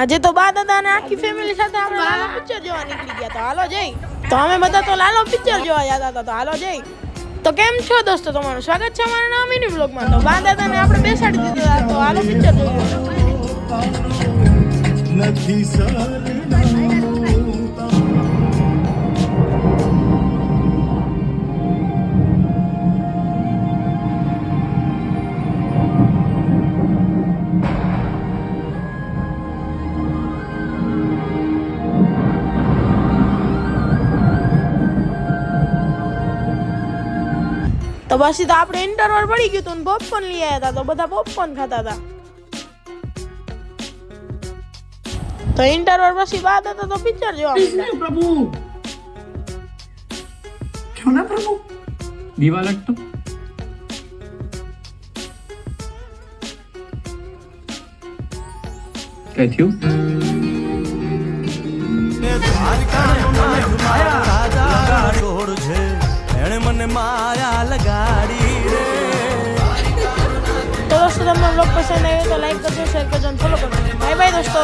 આજે તો બા દાદા અને આખી ફેમિલી સાથે આપણે લાલો પિક્ચર જોવા નીકળી ગયા. તો હાલો જઈ. તો અમે બધા તો લાલો પિક્ચર જોવા જતા હતા. તો હાલો જઈ. તો કેમ છો દોસ્તો, તમારું સ્વાગત છે અમારા નવા મિની બ્લોગમાં. તો બા દાદાને આપણે બેસાડી દીધા. તો હાલો પિક્ચર જોઈએ. તો પછી તો આપણે ઇન્ટરવલ પડી ગયું હતું ને પોપકોર્ન લઈ આવ્યા હતા. તો બધા પોપકોર્ન ખાતા હતા. તો ઇન્ટરવલ પછી બાદ હતા તો પિક્ચર જોવા માંડ્યા. प्रभु क्यों ना प्रभु दीवार तो क्या थયું તો દોસ્તો તમને બ્લોગ પસંદ આવ્યો તો લાઈક કરજો, શેર કરજો અને ફોલો કરજો. બાય બાય દોસ્તો.